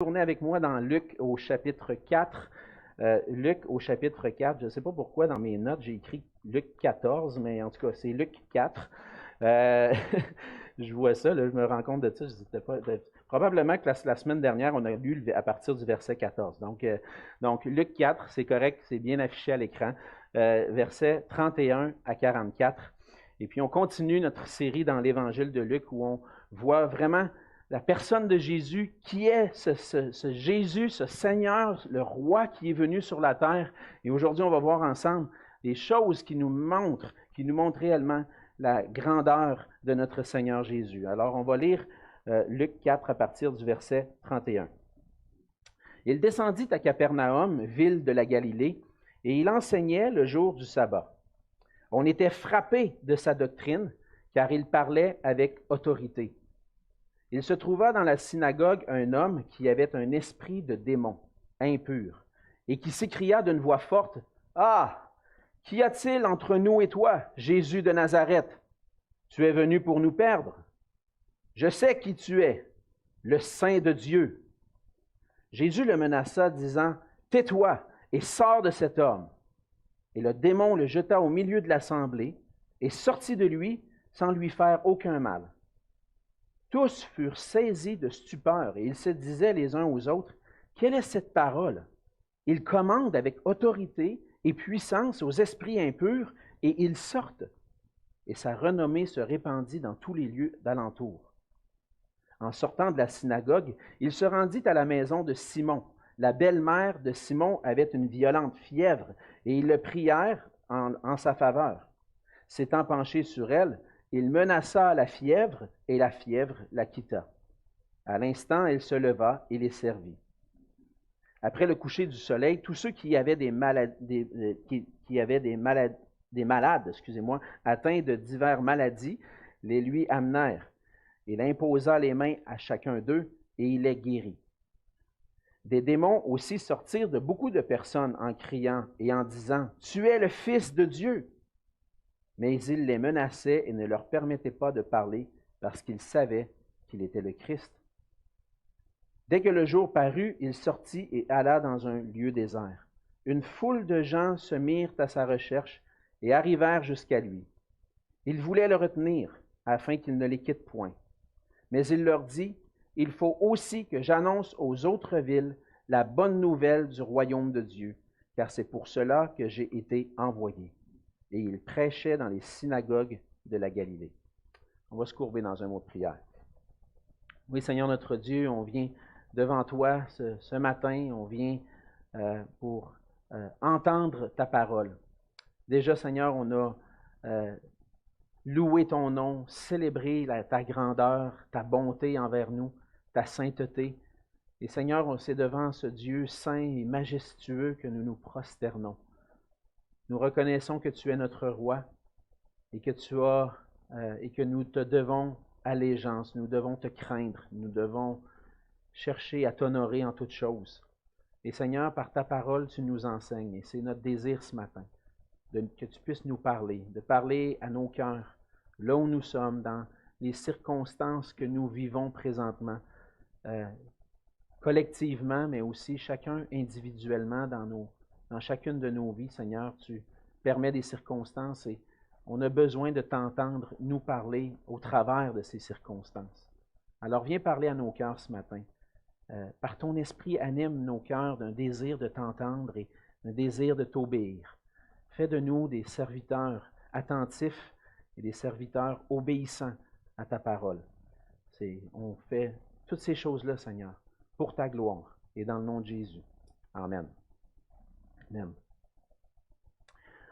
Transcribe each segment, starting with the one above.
Tournez avec moi dans Luc au chapitre 4. Luc au chapitre 4, je ne sais pas pourquoi dans mes notes j'ai écrit Luc 14, mais en tout cas c'est Luc 4. Je vois ça, là, je me rends compte de ça. Probablement que la semaine dernière, on a lu à partir du verset 14. Donc Luc 4, c'est correct, c'est bien affiché à l'écran. Versets 31 à 44. Et puis on continue notre série dans l'Évangile de Luc où on voit vraiment la personne de Jésus, qui est ce Jésus, ce Seigneur, le roi qui est venu sur la terre. Et aujourd'hui, on va voir ensemble des choses qui nous montrent réellement la grandeur de notre Seigneur Jésus. Alors, on va lire Luc 4 à partir du verset 31. Il descendit à Capernaum, ville de la Galilée, et il enseignait le jour du sabbat. On était frappé de sa doctrine, car il parlait avec autorité. Il se trouva dans la synagogue un homme qui avait un esprit de démon, impur, et qui s'écria d'une voix forte, « Ah! Qu'y a-t-il entre nous et toi, Jésus de Nazareth? Tu es venu pour nous perdre. Je sais qui tu es, le Saint de Dieu. » Jésus le menaça, disant, « Tais-toi et sors de cet homme. » Et le démon le jeta au milieu de l'assemblée et sortit de lui sans lui faire aucun mal. Tous furent saisis de stupeur et ils se disaient les uns aux autres, « Quelle est cette parole? Il commande avec autorité et puissance aux esprits impurs et ils sortent. » Et sa renommée se répandit dans tous les lieux d'alentour. En sortant de la synagogue, il se rendit à la maison de Simon. La belle-mère de Simon avait une violente fièvre et ils le prièrent en sa faveur. S'étant penché sur elle, il menaça la fièvre, et la fièvre la quitta. À l'instant, elle se leva et les servit. Après le coucher du soleil, tous ceux qui avaient des malades, atteints de diverses maladies, les lui amenèrent. Il imposa les mains à chacun d'eux, et il les guérit. Des démons aussi sortirent de beaucoup de personnes en criant et en disant, « Tu es le Fils de Dieu! » Mais il les menaçait et ne leur permettait pas de parler parce qu'ils savaient qu'il était le Christ. Dès que le jour parut, il sortit et alla dans un lieu désert. Une foule de gens se mirent à sa recherche et arrivèrent jusqu'à lui. Ils voulaient le retenir afin qu'il ne les quitte point. Mais il leur dit, « Il faut aussi que j'annonce aux autres villes la bonne nouvelle du royaume de Dieu, car c'est pour cela que j'ai été envoyé. » Et il prêchait dans les synagogues de la Galilée. On va se courber dans un mot de prière. Oui, Seigneur notre Dieu, on vient devant toi ce matin, on vient pour entendre ta parole. Déjà, Seigneur, on a loué ton nom, célébré ta grandeur, ta bonté envers nous, ta sainteté. Et Seigneur, c'est devant ce Dieu saint et majestueux que nous nous prosternons. Nous reconnaissons que tu es notre roi et que et que nous te devons allégeance, nous devons te craindre, nous devons chercher à t'honorer en toutes choses. Et Seigneur, par ta parole, tu nous enseignes, et c'est notre désir ce matin, que tu puisses nous parler, de parler à nos cœurs, là où nous sommes, dans les circonstances que nous vivons présentement, collectivement, mais aussi chacun individuellement dans chacune de nos vies, Seigneur, tu permets des circonstances et on a besoin de t'entendre nous parler au travers de ces circonstances. Alors viens parler à nos cœurs ce matin. Par ton esprit, anime nos cœurs d'un désir de t'entendre et d'un désir de t'obéir. Fais de nous des serviteurs attentifs et des serviteurs obéissants à ta parole. On fait toutes ces choses-là, Seigneur, pour ta gloire et dans le nom de Jésus. Amen. Amen.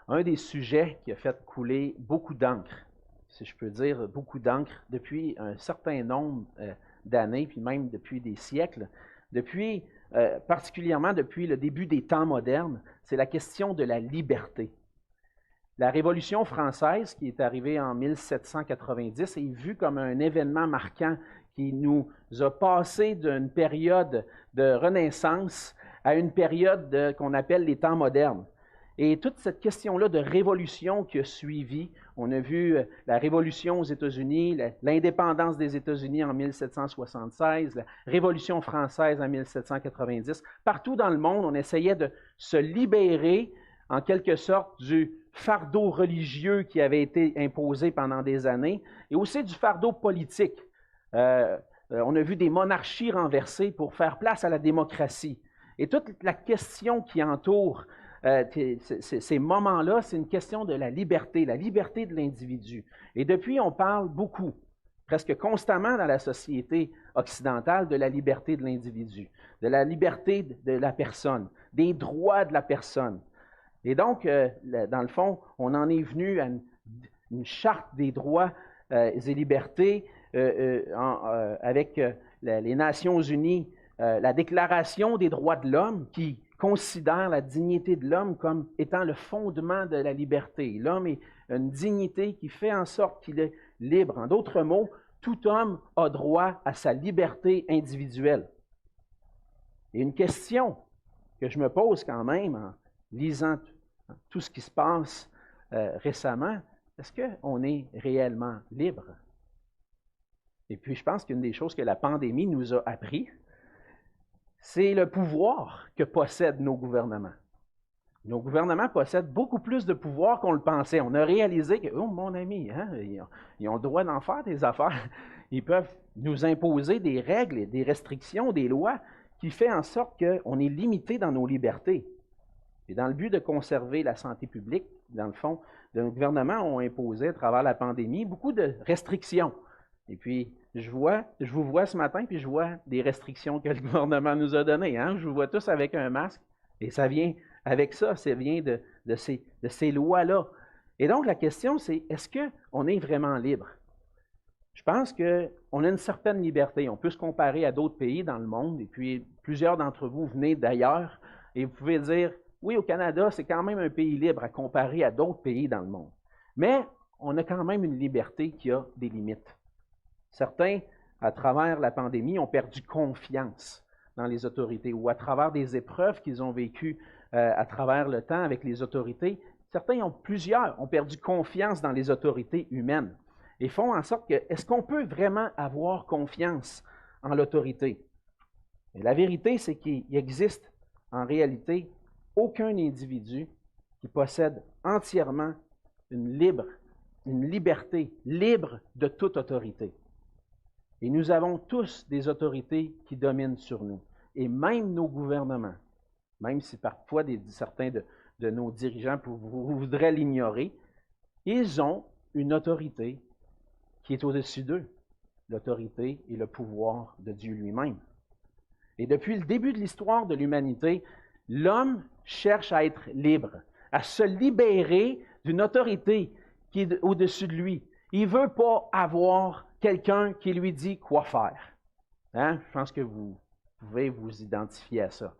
Un des sujets qui a fait couler beaucoup d'encre, si je peux dire beaucoup d'encre, depuis un certain nombre d'années, puis même depuis des siècles, particulièrement depuis le début des temps modernes, c'est la question de la liberté. La Révolution française, qui est arrivée en 1790, est vue comme un événement marquant qui nous a passé d'une période de renaissance à une période qu'on appelle les temps modernes. Et toute cette question-là de révolution qui a suivi, on a vu la révolution aux États-Unis, l'indépendance des États-Unis en 1776, la révolution française en 1790. Partout dans le monde, on essayait de se libérer en quelque sorte du fardeau religieux qui avait été imposé pendant des années et aussi du fardeau politique. On a vu des monarchies renversées pour faire place à la démocratie. Et toute la question qui entoure ces moments-là, c'est une question de la liberté de l'individu. Et depuis, on parle beaucoup, presque constamment dans la société occidentale, de la liberté de l'individu, de la liberté de la personne, des droits de la personne. Et donc, dans le fond, on en est venu à une charte des droits et libertés avec les Nations unies, la Déclaration des droits de l'homme qui considère la dignité de l'homme comme étant le fondement de la liberté. L'homme est une dignité qui fait en sorte qu'il est libre. En d'autres mots, tout homme a droit à sa liberté individuelle. Et une question que je me pose quand même en lisant tout ce qui se passe récemment, est-ce qu'on est réellement libre? Et puis, je pense qu'une des choses que la pandémie nous a appris, c'est le pouvoir que possèdent nos gouvernements. Nos gouvernements possèdent beaucoup plus de pouvoir qu'on le pensait. On a réalisé que, oh mon ami, hein, ils ont le droit d'en faire des affaires. Ils peuvent nous imposer des règles, des restrictions, des lois qui font en sorte qu'on est limité dans nos libertés. Et dans le but de conserver la santé publique, dans le fond, nos gouvernements ont imposé à travers la pandémie beaucoup de restrictions. Et puis, je vous vois ce matin, puis je vois des restrictions que le gouvernement nous a données. Hein? Je vous vois tous avec un masque, et ça vient avec ça vient de ces lois-là. Et donc, la question, c'est, est-ce qu'on est vraiment libre? Je pense qu'on a une certaine liberté. On peut se comparer à d'autres pays dans le monde, et puis plusieurs d'entre vous venez d'ailleurs, et vous pouvez dire, oui, au Canada, c'est quand même un pays libre à comparer à d'autres pays dans le monde. Mais on a quand même une liberté qui a des limites. Certains, à travers la pandémie, ont perdu confiance dans les autorités ou à travers des épreuves qu'ils ont vécues à travers le temps avec les autorités. Plusieurs ont perdu confiance dans les autorités humaines et font en sorte que, est-ce qu'on peut vraiment avoir confiance en l'autorité? Et la vérité, c'est qu'il existe en réalité aucun individu qui possède entièrement une liberté libre de toute autorité. Et nous avons tous des autorités qui dominent sur nous. Et même nos gouvernements, même si parfois certains de nos dirigeants voudraient l'ignorer, ils ont une autorité qui est au-dessus d'eux. L'autorité et le pouvoir de Dieu lui-même. Et depuis le début de l'histoire de l'humanité, l'homme cherche à être libre, à se libérer d'une autorité qui est au-dessus de lui. Il ne veut pas avoir quelqu'un qui lui dit quoi faire. Hein? Je pense que vous pouvez vous identifier à ça.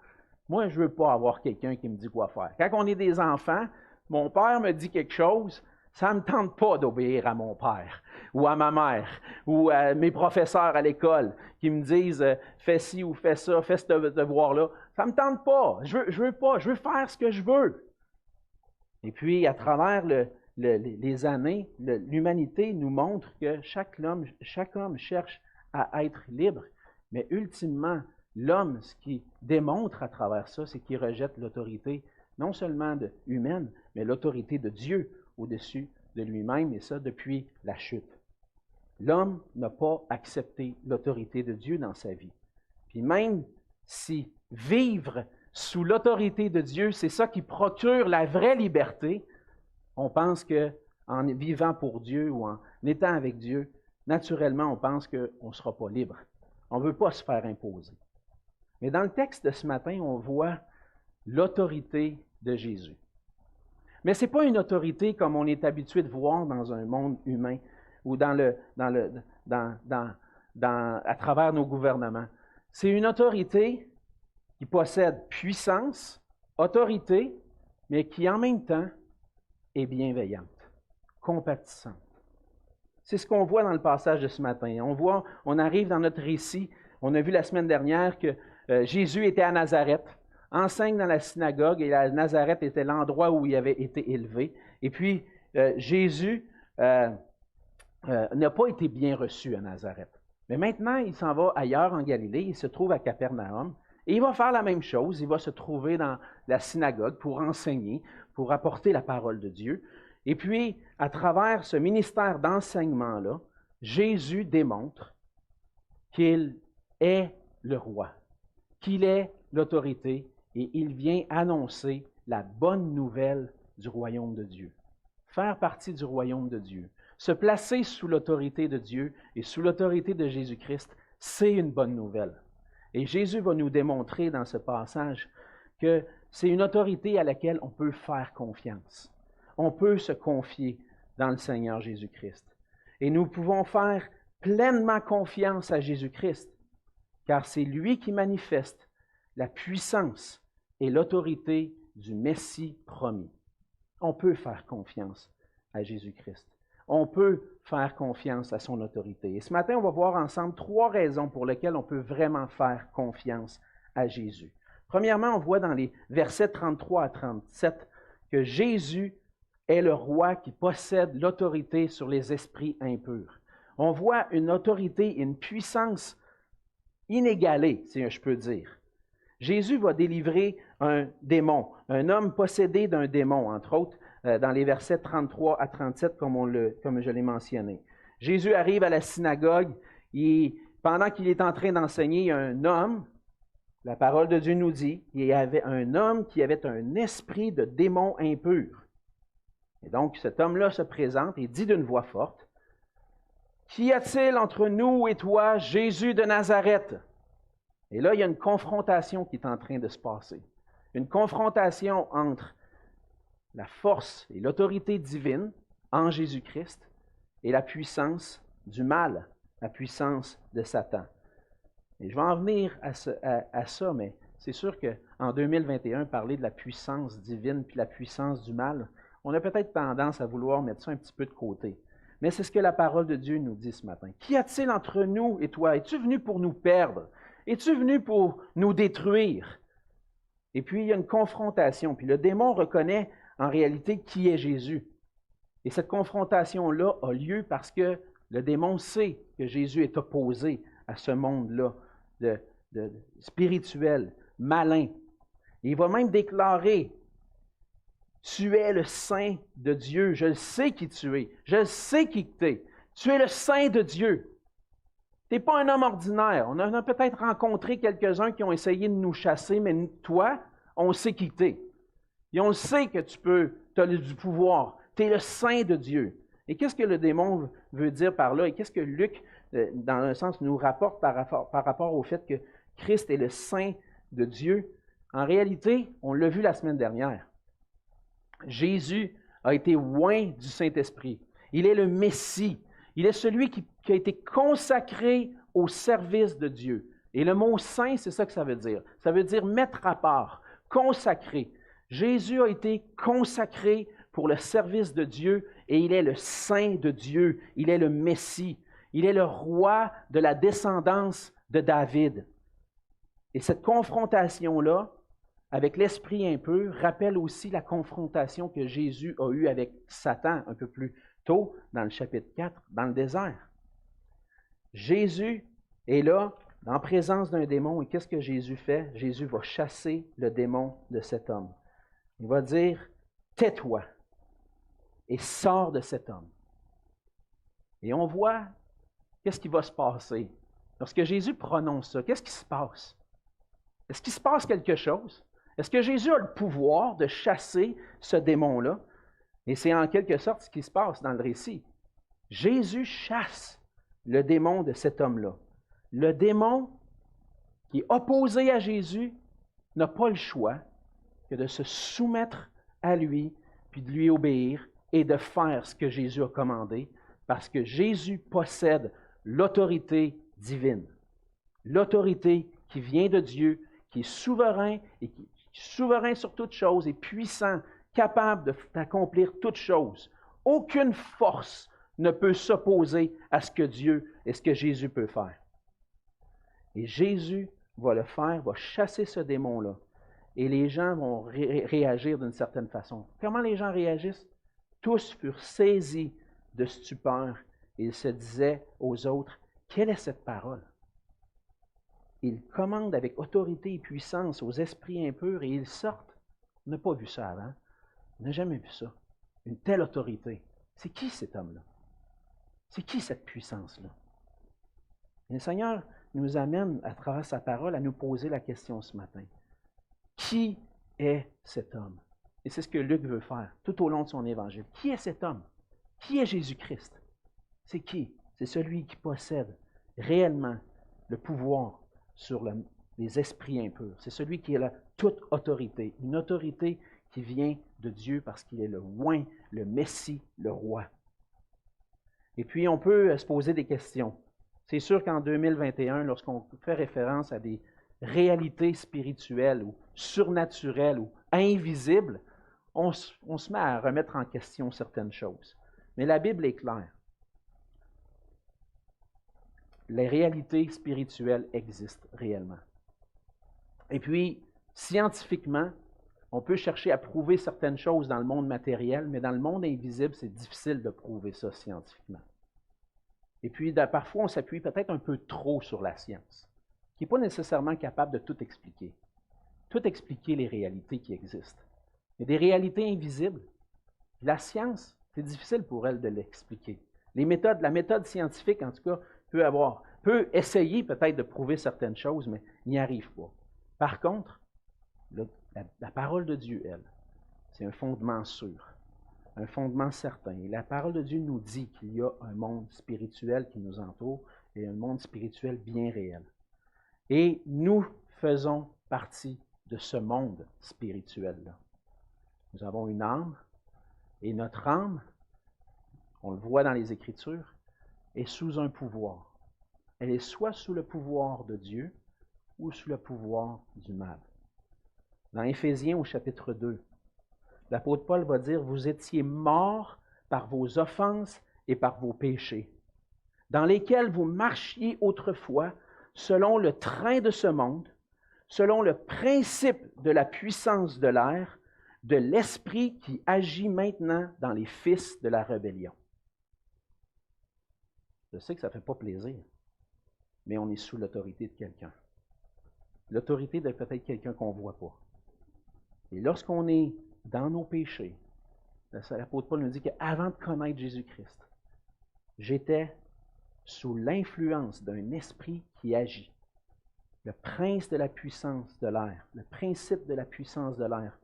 Moi, je ne veux pas avoir quelqu'un qui me dit quoi faire. Quand on est des enfants, mon père me dit quelque chose, ça ne me tente pas d'obéir à mon père ou à ma mère ou à mes professeurs à l'école qui me disent fais ci ou fais ça, fais ce devoir-là. Ça ne me tente pas. Je veux pas. Je veux faire ce que je veux. Et puis, à travers les années, l'humanité nous montre que chaque homme cherche à être libre, mais ultimement, l'homme, ce qu'il démontre à travers ça, c'est qu'il rejette l'autorité, non seulement humaine, mais l'autorité de Dieu au-dessus de lui-même, et ça depuis la chute. L'homme n'a pas accepté l'autorité de Dieu dans sa vie. Puis même si vivre sous l'autorité de Dieu, c'est ça qui procure la vraie liberté, on pense qu'en vivant pour Dieu ou en étant avec Dieu, naturellement, on pense qu'on ne sera pas libre. On ne veut pas se faire imposer. Mais dans le texte de ce matin, on voit l'autorité de Jésus. Mais ce n'est pas une autorité comme on est habitué de voir dans un monde humain ou à travers nos gouvernements. C'est une autorité qui possède puissance, autorité, mais qui en même temps est bienveillante, compatissante. C'est ce qu'on voit dans le passage de ce matin. On arrive dans notre récit, on a vu la semaine dernière que Jésus était à Nazareth, enseigne dans la synagogue, et la Nazareth était l'endroit où il avait été élevé. Et puis, Jésus n'a pas été bien reçu à Nazareth. Mais maintenant, il s'en va ailleurs en Galilée, il se trouve à Capernaum, et il va faire la même chose, il va se trouver dans la synagogue pour enseigner, pour apporter la parole de Dieu. Et puis, à travers ce ministère d'enseignement-là, Jésus démontre qu'il est le roi, qu'il est l'autorité, et il vient annoncer la bonne nouvelle du royaume de Dieu. Faire partie du royaume de Dieu. Se placer sous l'autorité de Dieu et sous l'autorité de Jésus-Christ, c'est une bonne nouvelle. Et Jésus va nous démontrer dans ce passage que c'est une autorité à laquelle on peut faire confiance. On peut se confier dans le Seigneur Jésus-Christ. Et nous pouvons faire pleinement confiance à Jésus-Christ, car c'est lui qui manifeste la puissance et l'autorité du Messie promis. On peut faire confiance à Jésus-Christ. On peut faire confiance à son autorité. Et ce matin, on va voir ensemble 3 raisons pour lesquelles on peut vraiment faire confiance à Jésus. Premièrement, on voit dans les versets 33 à 37 que Jésus est le roi qui possède l'autorité sur les esprits impurs. On voit une autorité et une puissance inégalée, si je peux dire. Jésus va délivrer un démon, un homme possédé d'un démon, entre autres, dans les versets 33 à 37, comme je l'ai mentionné. Jésus arrive à la synagogue, et pendant qu'il est en train d'enseigner, il y a un homme, la parole de Dieu nous dit, il y avait un homme qui avait un esprit de démon impur. Et donc, cet homme-là se présente et dit d'une voix forte, « Qu'y a-t-il entre nous et toi, Jésus de Nazareth? » Et là, il y a une confrontation qui est en train de se passer. Une confrontation entre la force et l'autorité divine en Jésus-Christ et la puissance du mal, la puissance de Satan. Et je vais en venir à ça, mais c'est sûr qu'en 2021, parler de la puissance divine puis la puissance du mal, on a peut-être tendance à vouloir mettre ça un petit peu de côté. Mais c'est ce que la parole de Dieu nous dit ce matin. Qu'y a-t-il entre nous et toi? Es-tu venu pour nous perdre? Es-tu venu pour nous détruire? Et puis, il y a une confrontation. Puis le démon reconnaît en réalité qui est Jésus. Et cette confrontation-là a lieu parce que le démon sait que Jésus est opposé à ce monde-là, de spirituel, malin. Et il va même déclarer, « Tu es le Saint de Dieu. Je sais qui tu es. Je sais qui tu es. Tu es le Saint de Dieu. » Tu n'es pas un homme ordinaire. On a peut-être rencontré quelques-uns qui ont essayé de nous chasser, mais toi, on sait qui tu es. Et on sait que tu as du pouvoir. Tu es le Saint de Dieu. Et qu'est-ce que le démon veut dire par là? Et qu'est-ce que Luc, dans un sens, nous rapporte par rapport au fait que Christ est le Saint de Dieu? En réalité, on l'a vu la semaine dernière. Jésus a été oint du Saint-Esprit. Il est le Messie. Il est celui qui a été consacré au service de Dieu. Et le mot « saint », c'est ça que ça veut dire. Ça veut dire mettre à part, consacré. Jésus a été consacré pour le service de Dieu et il est le Saint de Dieu. Il est le Messie. Il est le roi de la descendance de David. Et cette confrontation-là, avec l'esprit impur, rappelle aussi la confrontation que Jésus a eue avec Satan un peu plus tôt, dans le chapitre 4, dans le désert. Jésus est là, en présence d'un démon, et qu'est-ce que Jésus fait? Jésus va chasser le démon de cet homme. Il va dire, « Tais-toi et sors de cet homme. » Et on voit qu'est-ce qui va se passer. Lorsque Jésus prononce ça, qu'est-ce qui se passe? Est-ce qu'il se passe quelque chose? Est-ce que Jésus a le pouvoir de chasser ce démon-là? Et c'est en quelque sorte ce qui se passe dans le récit. Jésus chasse le démon de cet homme-là. Le démon qui est opposé à Jésus n'a pas le choix que de se soumettre à lui, puis de lui obéir et de faire ce que Jésus a commandé, parce que Jésus possède l'autorité divine. L'autorité qui vient de Dieu, qui est souverain et qui est souverain sur toutes choses et puissant, capable d'accomplir toutes choses. Aucune force ne peut s'opposer à ce que Dieu et ce que Jésus peut faire. Et Jésus va le faire, va chasser ce démon-là. et les gens vont réagir d'une certaine façon. Comment les gens réagissent? Tous furent saisis de stupeur et ils se disaient aux autres, « Quelle est cette parole? » Ils commandent avec autorité et puissance aux esprits impurs et ils sortent. On n'a pas vu ça avant. On n'a jamais vu ça. Une telle autorité. C'est qui cet homme-là? C'est qui cette puissance-là? Le Seigneur nous amène, à travers sa parole, à nous poser la question ce matin. Qui est cet homme? Et c'est ce que Luc veut faire tout au long de son évangile. Qui est cet homme? Qui est Jésus-Christ? C'est qui? C'est celui qui possède réellement le pouvoir sur les esprits impurs. C'est celui qui a toute autorité. Une autorité qui vient de Dieu parce qu'il est le oint, le Messie, le roi. Et puis, on peut se poser des questions. C'est sûr qu'en 2021, lorsqu'on fait référence à des réalités spirituelles ou surnaturelles ou invisibles, on se met à remettre en question certaines choses. Mais la Bible est claire. Les réalités spirituelles existent réellement. Et puis, scientifiquement, on peut chercher à prouver certaines choses dans le monde matériel, mais dans le monde invisible, c'est difficile de prouver ça scientifiquement. Et puis, parfois, on s'appuie peut-être un peu trop sur la science, qui n'est pas nécessairement capable de tout expliquer. Tout expliquer les réalités qui existent. Mais des réalités invisibles, la science, c'est difficile pour elle de l'expliquer. La méthode scientifique, en tout cas, peut essayer peut-être de prouver certaines choses, mais n'y arrive pas. Par contre, la parole de Dieu, elle, c'est un fondement sûr, un fondement certain. Et la parole de Dieu nous dit qu'il y a un monde spirituel qui nous entoure et un monde spirituel bien réel. Et nous faisons partie de ce monde spirituel-là. Nous avons une âme, et notre âme, on le voit dans les Écritures, est sous un pouvoir. Elle est soit sous le pouvoir de Dieu ou sous le pouvoir du mal. Dans Éphésiens au chapitre 2, l'apôtre Paul va dire « Vous étiez morts par vos offenses et par vos péchés, dans lesquels vous marchiez autrefois selon le train de ce monde, selon le principe de la puissance de l'air, de l'esprit qui agit maintenant dans les fils de la rébellion. » Je sais que ça ne fait pas plaisir, mais on est sous l'autorité de quelqu'un. L'autorité de peut-être quelqu'un qu'on ne voit pas. Et lorsqu'on est dans nos péchés, l'apôtre Paul nous dit qu'avant de connaître Jésus-Christ, j'étais sous l'influence d'un esprit qui agit. Le prince de la puissance de l'air, le principe de la puissance de l'air,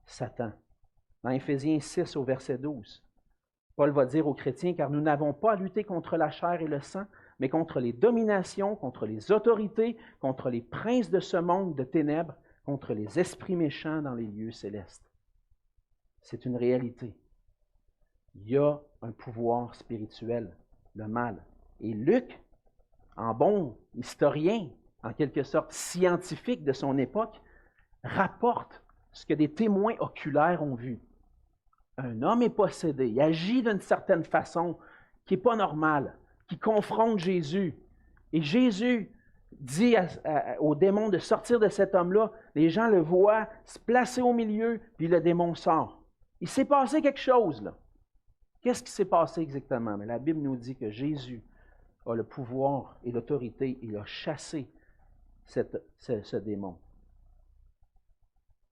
Satan. Dans Éphésiens 6 au verset 12, Paul va dire aux chrétiens, « Car nous n'avons pas à lutter contre la chair et le sang, mais contre les dominations, contre les autorités, contre les princes de ce monde de ténèbres, contre les esprits méchants dans les lieux célestes. » C'est une réalité. Il y a un pouvoir spirituel, le mal. Et Luc, en bon historien, en quelque sorte scientifique de son époque, rapporte ce que des témoins oculaires ont vu. Un homme est possédé, il agit d'une certaine façon qui n'est pas normale, qui confronte Jésus. Et Jésus dit au démon de sortir de cet homme-là. Les gens le voient se placer au milieu, puis le démon sort. Il s'est passé quelque chose, là. Qu'est-ce qui s'est passé exactement? Mais la Bible nous dit que Jésus a le pouvoir et l'autorité. Il a chassé ce démon.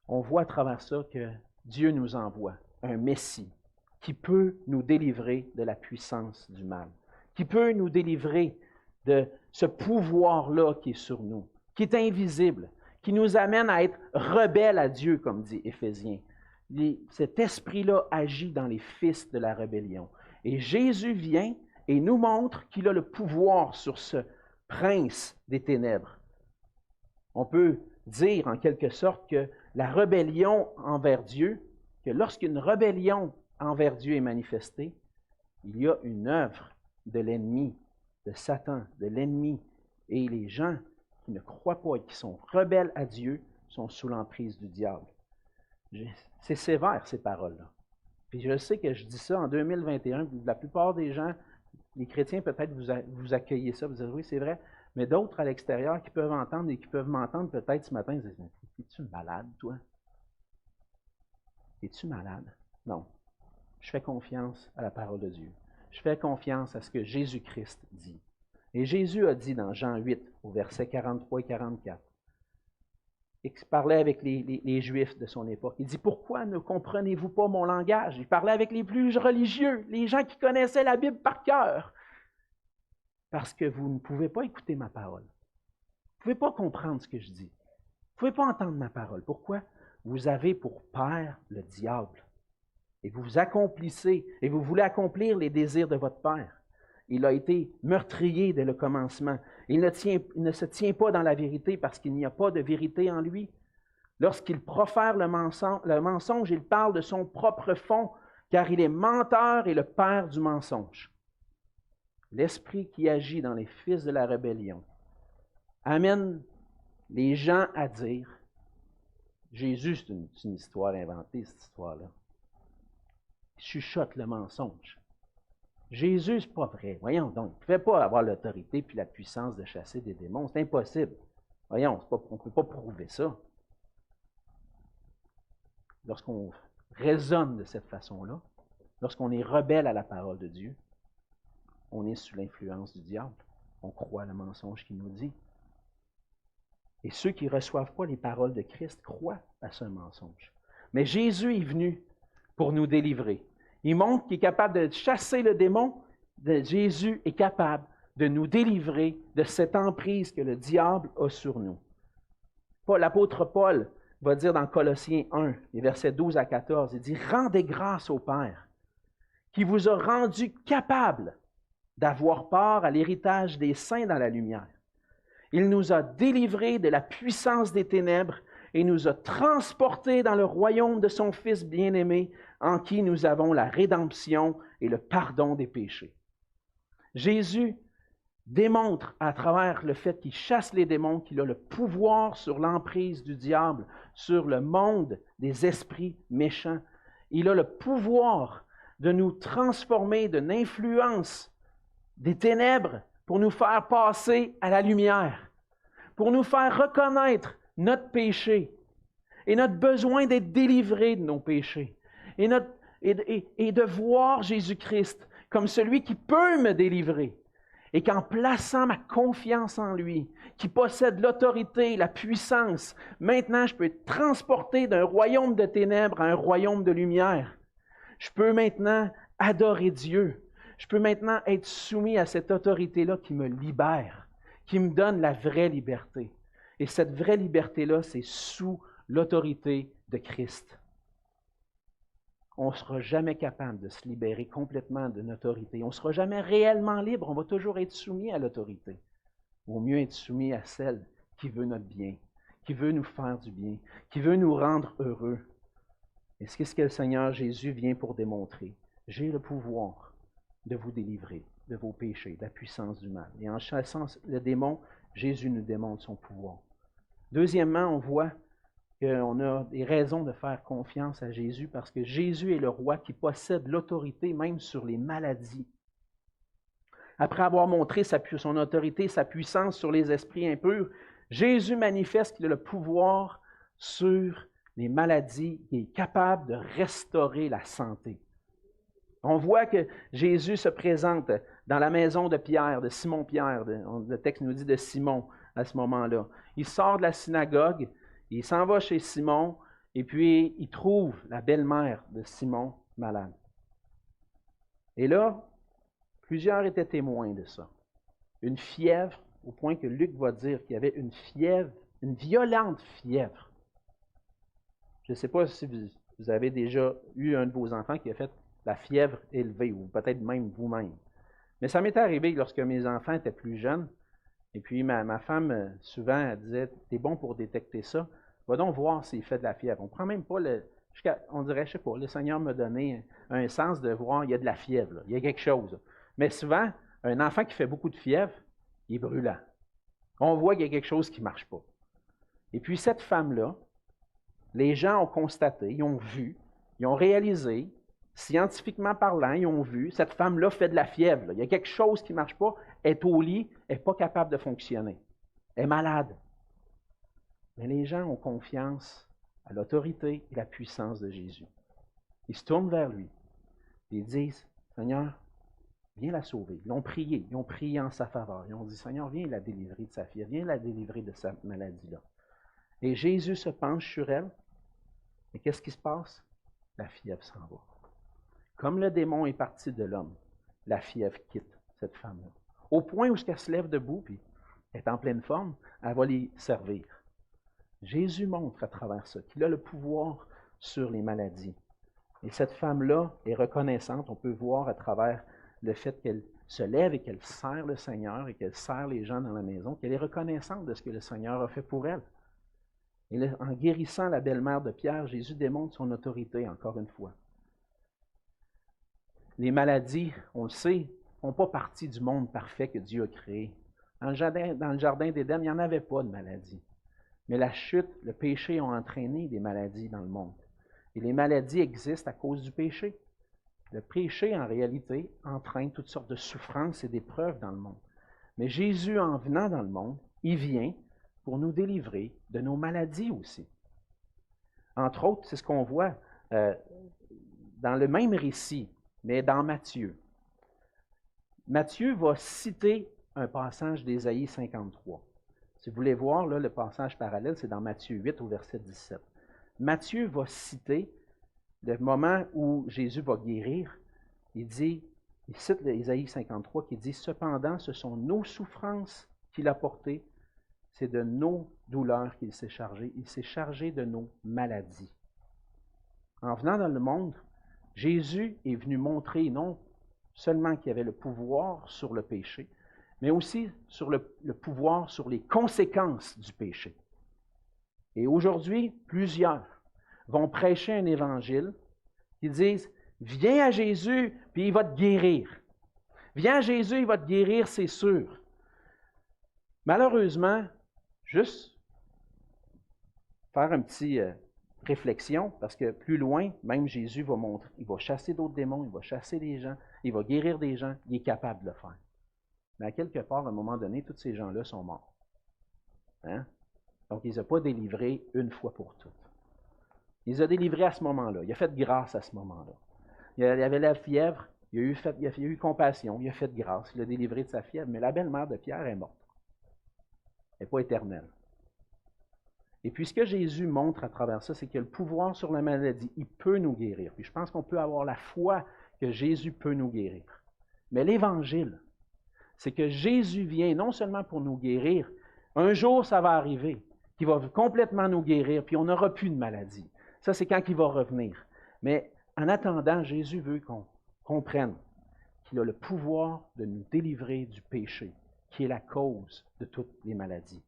On voit à travers ça que Dieu nous envoie un Messie qui peut nous délivrer de la puissance du mal, qui peut nous délivrer de ce pouvoir-là qui est sur nous, qui est invisible, qui nous amène à être rebelles à Dieu, comme dit Éphésiens. Cet esprit-là agit dans les fils de la rébellion. Et Jésus vient et nous montre qu'il a le pouvoir sur ce prince des ténèbres. On peut dire en quelque sorte que la rébellion envers Dieu, que lorsqu'une rébellion envers Dieu est manifestée, il y a une œuvre de l'ennemi, de Satan, de l'ennemi. Et les gens qui ne croient pas et qui sont rebelles à Dieu sont sous l'emprise du diable. C'est sévère, ces paroles-là. Puis je sais que je dis ça en 2021, la plupart des gens, les chrétiens, peut-être vous accueillez ça, vous dites oui, c'est vrai, Mais d'autres à l'extérieur qui peuvent entendre et qui peuvent m'entendre peut-être ce matin, ils disent, es-tu malade, toi? Es-tu malade? Non. Je fais confiance à la parole de Dieu. Je fais confiance à ce que Jésus-Christ dit. Et Jésus a dit dans Jean 8, au verset 43 et 44, il parlait avec les Juifs de son époque. Il dit, pourquoi ne comprenez-vous pas mon langage? Il parlait avec les plus religieux, les gens qui connaissaient la Bible par cœur. Parce que vous ne pouvez pas écouter ma parole. Vous ne pouvez pas comprendre ce que je dis. Vous ne pouvez pas entendre ma parole. Pourquoi? Vous avez pour père le diable. Et vous vous accomplissez, et vous voulez accomplir les désirs de votre père. Il a été meurtrier dès le commencement. Il ne se tient pas dans la vérité parce qu'il n'y a pas de vérité en lui. Lorsqu'il profère le mensonge, il parle de son propre fond, car il est menteur et le père du mensonge. L'esprit qui agit dans les fils de la rébellion amène les gens à dire, Jésus, c'est une histoire inventée, cette histoire-là. Il chuchote le mensonge. Jésus, c'est pas vrai. Voyons donc, il ne pouvait pas avoir l'autorité puis la puissance de chasser des démons. C'est impossible. Voyons, on ne peut pas prouver ça. Lorsqu'on raisonne de cette façon-là, lorsqu'on est rebelle à la parole de Dieu, on est sous l'influence du diable. On croit le mensonge qu'il nous dit. Et ceux qui ne reçoivent pas les paroles de Christ croient à ce mensonge. Mais Jésus est venu pour nous délivrer. Il montre qu'il est capable de chasser le démon. Jésus est capable de nous délivrer de cette emprise que le diable a sur nous. L'apôtre Paul va dire dans Colossiens 1, les versets 12 à 14, il dit « Rendez grâce au Père, qui vous a rendu capable d'avoir part à l'héritage des saints dans la lumière. Il nous a délivrés de la puissance des ténèbres et nous a transportés dans le royaume de son Fils bien-aimé, en qui nous avons la rédemption et le pardon des péchés. » Jésus démontre à travers le fait qu'il chasse les démons qu'il a le pouvoir sur l'emprise du diable, sur le monde des esprits méchants. Il a le pouvoir de nous transformer d'une influence des ténèbres pour nous faire passer à la lumière, pour nous faire reconnaître notre péché et notre besoin d'être délivrés de nos péchés et de voir Jésus-Christ comme celui qui peut me délivrer et qu'en plaçant ma confiance en lui, qui possède l'autorité, la puissance, maintenant je peux être transporté d'un royaume de ténèbres à un royaume de lumière. Je peux maintenant adorer Dieu. Je peux maintenant être soumis à cette autorité-là qui me libère, qui me donne la vraie liberté. Et cette vraie liberté-là, c'est sous l'autorité de Christ. On ne sera jamais capable de se libérer complètement de notre autorité. On ne sera jamais réellement libre. On va toujours être soumis à l'autorité. Il vaut mieux être soumis à celle qui veut notre bien, qui veut nous faire du bien, qui veut nous rendre heureux. Et c'est ce que le Seigneur Jésus vient pour démontrer. J'ai le pouvoir de vous délivrer de vos péchés, de la puissance du mal. Et en chassant le démon, Jésus nous démontre son pouvoir. Deuxièmement, on voit qu'on a des raisons de faire confiance à Jésus parce que Jésus est le roi qui possède l'autorité même sur les maladies. Après avoir montré son autorité, sa puissance sur les esprits impurs, Jésus manifeste qu'il a le pouvoir sur les maladies, il est capable de restaurer la santé. On voit que Jésus se présente dans la maison de Pierre, de Simon-Pierre. Le texte nous dit de Simon à ce moment-là. Il sort de la synagogue, il s'en va chez Simon, et puis il trouve la belle-mère de Simon malade. Et là, plusieurs étaient témoins de ça. Une fièvre, au point que Luc va dire qu'il y avait une fièvre, une violente fièvre. Je ne sais pas si vous avez déjà eu un de vos enfants qui a fait la fièvre élevée, ou peut-être même vous-même. Mais ça m'est arrivé lorsque mes enfants étaient plus jeunes, et puis ma femme, souvent, elle disait, « T'es bon pour détecter ça, va donc voir s'il fait de la fièvre. » On ne prend même pas on dirait, je ne sais pas, le Seigneur m'a donné un sens de voir, il y a de la fièvre, là, il y a quelque chose. Mais souvent, un enfant qui fait beaucoup de fièvre, il est brûlant. On voit qu'il y a quelque chose qui ne marche pas. Et puis cette femme-là, les gens ont constaté, ils ont vu, ils ont réalisé, Scientifiquement parlant, ils ont vu, cette femme-là fait de la fièvre. Là. Il y a quelque chose qui ne marche pas. Elle est au lit, elle n'est pas capable de fonctionner. Elle est malade. Mais les gens ont confiance à l'autorité et la puissance de Jésus. Ils se tournent vers lui. Ils disent, Seigneur, viens la sauver. Ils ont prié en sa faveur. Ils ont dit, Seigneur, viens la délivrer de sa fièvre, viens la délivrer de sa maladie-là. Et Jésus se penche sur elle. Et qu'est-ce qui se passe? La fièvre s'en va. Comme le démon est parti de l'homme, la fièvre quitte cette femme-là. Au point où elle se lève debout, puis elle est en pleine forme, elle va les servir. Jésus montre à travers ça qu'il a le pouvoir sur les maladies. Et cette femme-là est reconnaissante. On peut voir à travers le fait qu'elle se lève et qu'elle sert le Seigneur et qu'elle sert les gens dans la maison, qu'elle est reconnaissante de ce que le Seigneur a fait pour elle. Et là, en guérissant la belle-mère de Pierre, Jésus démontre son autorité encore une fois. Les maladies, on le sait, ne font pas partie du monde parfait que Dieu a créé. Dans le jardin d'Éden, il n'y en avait pas de maladies. Mais la chute, le péché ont entraîné des maladies dans le monde. Et les maladies existent à cause du péché. Le péché, en réalité, entraîne toutes sortes de souffrances et d'épreuves dans le monde. Mais Jésus, en venant dans le monde, il vient pour nous délivrer de nos maladies aussi. Entre autres, c'est ce qu'on voit dans le même récit, mais dans Matthieu. Matthieu va citer un passage d'Ésaïe 53. Si vous voulez voir, là, le passage parallèle, c'est dans Matthieu 8 au verset 17. Matthieu va citer le moment où Jésus va guérir. Il cite Ésaïe 53 qui dit « Cependant, ce sont nos souffrances qu'il a portées, c'est de nos douleurs qu'il s'est chargé. Il s'est chargé de nos maladies. » En venant dans le monde, Jésus est venu montrer non seulement qu'il avait le pouvoir sur le péché, mais aussi sur le pouvoir sur les conséquences du péché. Et aujourd'hui, plusieurs vont prêcher un évangile qui disent « Viens à Jésus, puis il va te guérir. Viens à Jésus, il va te guérir, c'est sûr. » Malheureusement, juste faire un petit réflexion, parce que plus loin, même Jésus va montrer, il va chasser d'autres démons, il va chasser des gens, il va guérir des gens, il est capable de le faire. Mais à quelque part, à un moment donné, tous ces gens-là sont morts. Hein? Donc, il ne les a pas délivrés une fois pour toutes. Il les a délivrés à ce moment-là. Il a fait grâce à ce moment-là. Il avait la fièvre, il a eu compassion, il a fait grâce, il l'a délivré de sa fièvre, mais la belle-mère de Pierre est morte. Elle n'est pas éternelle. Et puis, ce que Jésus montre à travers ça, c'est qu'il a le pouvoir sur la maladie. Il peut nous guérir. Puis, je pense qu'on peut avoir la foi que Jésus peut nous guérir. Mais l'Évangile, c'est que Jésus vient non seulement pour nous guérir, un jour, ça va arriver, qu'il va complètement nous guérir, puis on n'aura plus de maladie. Ça, c'est quand il va revenir. Mais en attendant, Jésus veut qu'on comprenne qu'il a le pouvoir de nous délivrer du péché, qui est la cause de toutes les maladies.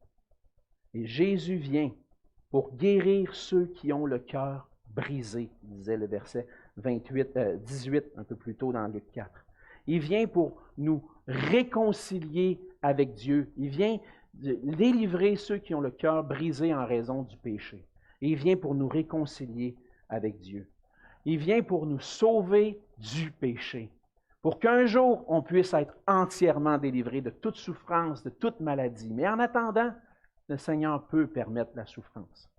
Et Jésus vient pour guérir ceux qui ont le cœur brisé, disait le verset 18, un peu plus tôt dans Luc 4. Il vient pour nous réconcilier avec Dieu. Il vient délivrer ceux qui ont le cœur brisé en raison du péché. Et il vient pour nous réconcilier avec Dieu. Il vient pour nous sauver du péché. Pour qu'un jour, on puisse être entièrement délivré de toute souffrance, de toute maladie. Mais en attendant, le Seigneur peut permettre la souffrance.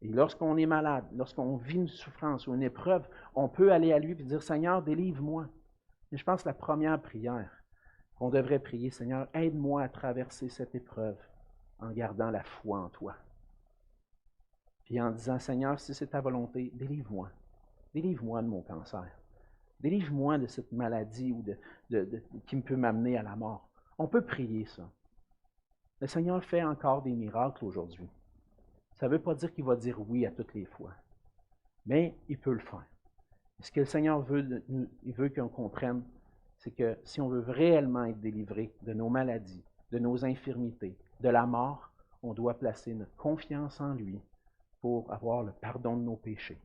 Et lorsqu'on est malade, lorsqu'on vit une souffrance ou une épreuve, on peut aller à lui et dire « Seigneur, délivre-moi ». Et je pense que la première prière qu'on devrait prier, « Seigneur, aide-moi à traverser cette épreuve en gardant la foi en toi. » Puis en disant « Seigneur, si c'est ta volonté, délivre-moi. Délivre-moi de mon cancer. Délivre-moi de cette maladie qui peut m'amener à la mort. » On peut prier ça. Le Seigneur fait encore des miracles aujourd'hui. Ça ne veut pas dire qu'il va dire oui à toutes les fois, mais il peut le faire. Ce que le Seigneur veut, il veut qu'on comprenne, c'est que si on veut réellement être délivré de nos maladies, de nos infirmités, de la mort, on doit placer notre confiance en lui pour avoir le pardon de nos péchés.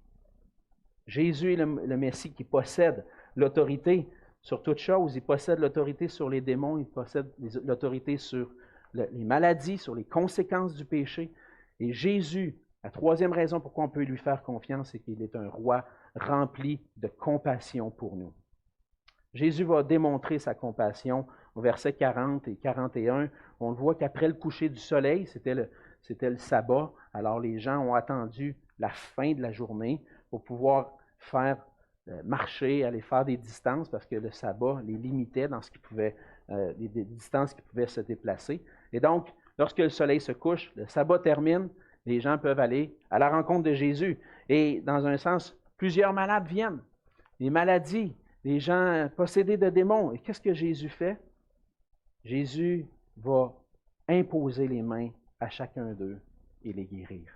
Jésus est le Messie qui possède l'autorité sur toute chose. Il possède l'autorité sur les démons, il possède l'autorité sur les maladies, sur les conséquences du péché. Et Jésus La troisième raison pourquoi on peut lui faire confiance, c'est qu'il est un roi rempli de compassion pour nous. Jésus va démontrer sa compassion au verset 40 et 41. On le voit qu'après le coucher du soleil, c'était le sabbat, alors les gens ont attendu la fin de la journée pour pouvoir faire marcher, aller faire des distances, parce que le sabbat les limitait dans ce qui pouvait, des distances qui pouvaient se déplacer. Et donc, lorsque le soleil se couche, le sabbat termine, les gens peuvent aller à la rencontre de Jésus. Et dans un sens, plusieurs malades viennent. Les maladies, les gens possédés de démons. Et qu'est-ce que Jésus fait? Jésus va imposer les mains à chacun d'eux et les guérir.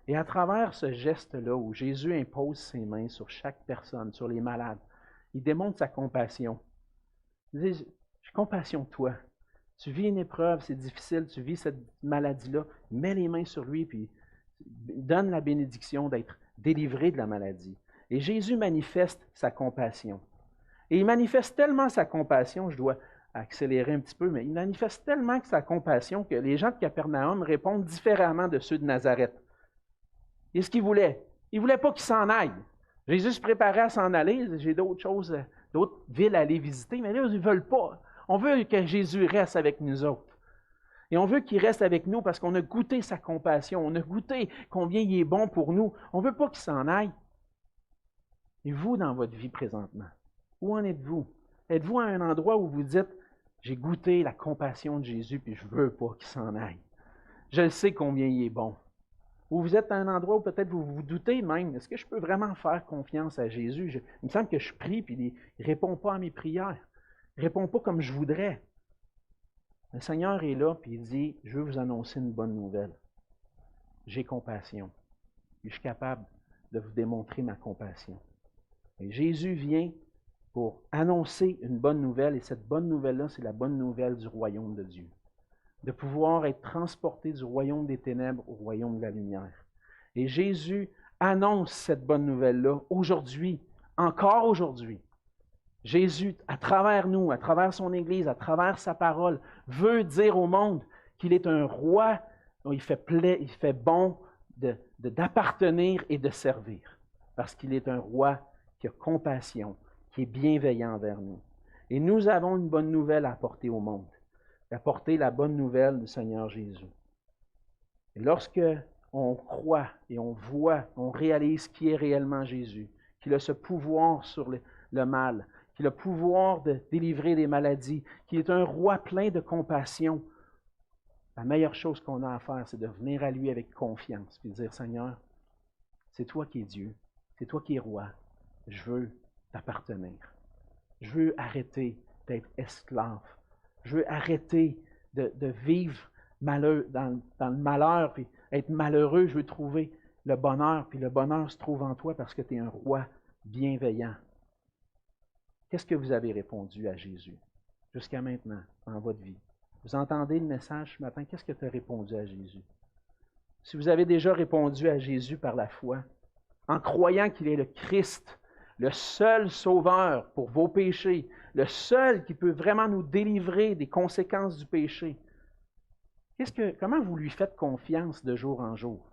Et à travers ce geste-là où Jésus impose ses mains sur chaque personne, sur les malades, il démontre sa compassion. Il dit, j'ai compassion de toi. Tu vis une épreuve, c'est difficile, tu vis cette maladie-là, mets les mains sur lui, puis donne la bénédiction d'être délivré de la maladie. Et Jésus manifeste sa compassion. Et il manifeste tellement sa compassion, je dois accélérer un petit peu, mais il manifeste tellement sa compassion que les gens de Capernaum répondent différemment de ceux de Nazareth. Et ce qu'ils voulaient, ils ne voulaient pas qu'ils s'en aillent. Jésus se préparait à s'en aller, j'ai d'autres choses, d'autres villes à aller visiter, mais là, ils ne veulent pas. On veut que Jésus reste avec nous autres. Et on veut qu'il reste avec nous parce qu'on a goûté sa compassion, on a goûté combien il est bon pour nous. On ne veut pas qu'il s'en aille. Et vous, dans votre vie présentement, où en êtes-vous? Êtes-vous à un endroit où vous dites, j'ai goûté la compassion de Jésus, puis je ne veux pas qu'il s'en aille. Je sais combien il est bon. Ou vous êtes à un endroit où peut-être vous vous doutez même, est-ce que je peux vraiment faire confiance à Jésus? Il me semble que je prie, puis il ne répond pas à mes prières. Il ne répond pas comme je voudrais. Le Seigneur est là, puis il dit, je veux vous annoncer une bonne nouvelle. J'ai compassion. Et je suis capable de vous démontrer ma compassion. Et Jésus vient pour annoncer une bonne nouvelle, et cette bonne nouvelle-là, c'est la bonne nouvelle du royaume de Dieu. De pouvoir être transporté du royaume des ténèbres au royaume de la lumière. Et Jésus annonce cette bonne nouvelle-là aujourd'hui, encore aujourd'hui. Jésus, à travers nous, à travers son Église, à travers sa parole, veut dire au monde qu'il est un roi dont il fait bon d'appartenir et de servir. Parce qu'il est un roi qui a compassion, qui est bienveillant envers nous. Et nous avons une bonne nouvelle à apporter au monde, d'apporter la bonne nouvelle du Seigneur Jésus. Et lorsque on croit et on voit, on réalise qui est réellement Jésus, qu'il a ce pouvoir sur le mal, qu'il a le pouvoir de délivrer des maladies, qu'il est un roi plein de compassion, la meilleure chose qu'on a à faire, c'est de venir à lui avec confiance et de dire, Seigneur, c'est toi qui es Dieu, c'est toi qui es roi, je veux t'appartenir. Je veux arrêter d'être esclave. Je veux arrêter de vivre dans le malheur, puis être malheureux. Je veux trouver le bonheur, puis le bonheur se trouve en toi parce que tu es un roi bienveillant. Qu'est-ce que vous avez répondu à Jésus jusqu'à maintenant dans votre vie? Vous entendez le message ce matin? Qu'est-ce que tu as répondu à Jésus? Si vous avez déjà répondu à Jésus par la foi, en croyant qu'il est le Christ, le seul sauveur pour vos péchés, le seul qui peut vraiment nous délivrer des conséquences du péché, comment vous lui faites confiance de jour en jour?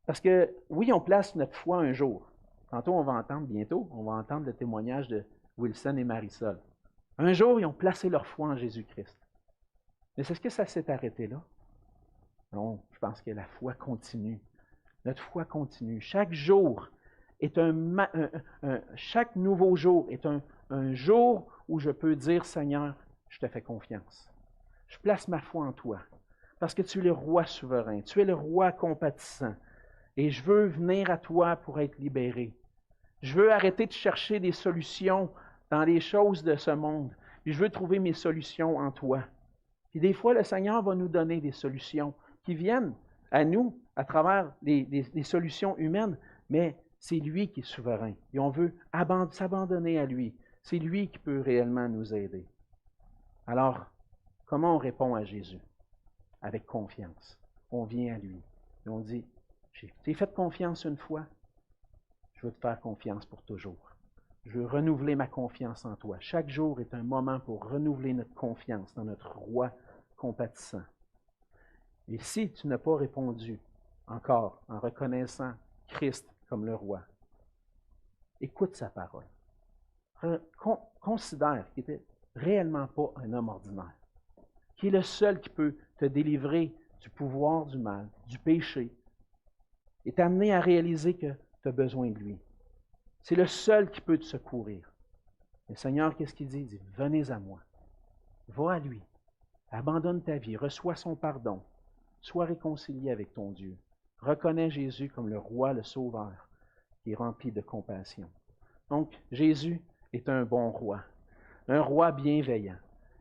Parce que, oui, on place notre foi un jour. Tantôt, bientôt, on va entendre le témoignage de Wilson et Marisol. Un jour, ils ont placé leur foi en Jésus-Christ. Mais est-ce que ça s'est arrêté là? Non, je pense que la foi continue. Notre foi continue. Chaque jour est chaque nouveau jour est un jour où je peux dire, Seigneur, je te fais confiance. Je place ma foi en toi. Parce que tu es le roi souverain, tu es le roi compatissant. Et je veux venir à toi pour être libéré. Je veux arrêter de chercher des solutions dans les choses de ce monde. Puis je veux trouver mes solutions en toi. Puis des fois, le Seigneur va nous donner des solutions qui viennent à nous à travers des solutions humaines, mais c'est lui qui est souverain. Et on veut s'abandonner à lui. C'est lui qui peut réellement nous aider. Alors, comment on répond à Jésus? Avec confiance. On vient à lui. Et on dit, je t'ai fait confiance une fois, je veux te faire confiance pour toujours. Je veux renouveler ma confiance en toi. Chaque jour est un moment pour renouveler notre confiance dans notre roi compatissant. Et si tu n'as pas répondu encore en reconnaissant Christ comme le roi, écoute sa parole. Considère qu'il n'était réellement pas un homme ordinaire, qui est le seul qui peut te délivrer du pouvoir du mal, du péché, et t'amener à réaliser que tu as besoin de lui. C'est le seul qui peut te secourir. Le Seigneur, qu'est-ce qu'il dit? Il dit, venez à moi. Va à lui. Abandonne ta vie. Reçois son pardon. Sois réconcilié avec ton Dieu. Reconnais Jésus comme le roi, le sauveur, qui est rempli de compassion. Donc, Jésus est un bon roi. Un roi bienveillant.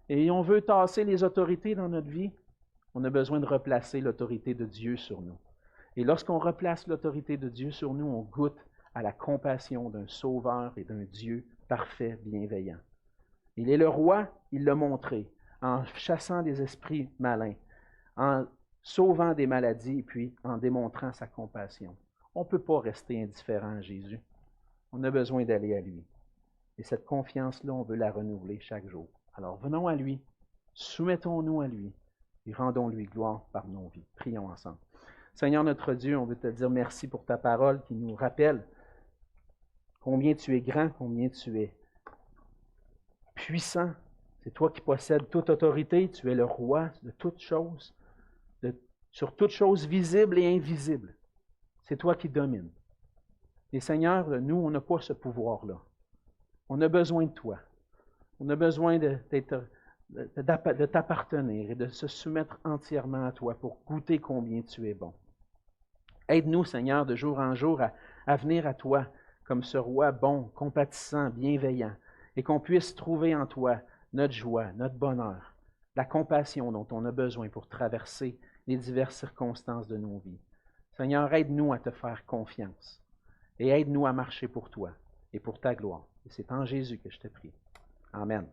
Et on veut tasser les autorités dans notre vie, on a besoin de replacer l'autorité de Dieu sur nous. Et lorsqu'on replace l'autorité de Dieu sur nous, on goûte à la compassion d'un sauveur et d'un Dieu parfait, bienveillant. Il est le roi, il l'a montré, en chassant des esprits malins, en sauvant des maladies et puis en démontrant sa compassion. On ne peut pas rester indifférent à Jésus. On a besoin d'aller à lui. Et cette confiance-là, on veut la renouveler chaque jour. Alors venons à lui, soumettons-nous à lui et rendons-lui gloire par nos vies. Prions ensemble. Seigneur notre Dieu, on veut te dire merci pour ta parole qui nous rappelle combien tu es grand, combien tu es puissant. C'est toi qui possèdes toute autorité, tu es le roi de toutes choses, sur toutes choses visibles et invisibles. C'est toi qui domines. Et Seigneur, nous, on n'a pas ce pouvoir-là. On a besoin de toi. On a besoin de t'appartenir et de se soumettre entièrement à toi pour goûter combien tu es bon. Aide-nous, Seigneur, de jour en jour à venir à toi comme ce roi bon, compatissant, bienveillant, et qu'on puisse trouver en toi notre joie, notre bonheur, la compassion dont on a besoin pour traverser les diverses circonstances de nos vies. Seigneur, aide-nous à te faire confiance et aide-nous à marcher pour toi et pour ta gloire. Et c'est en Jésus que je te prie. Amen.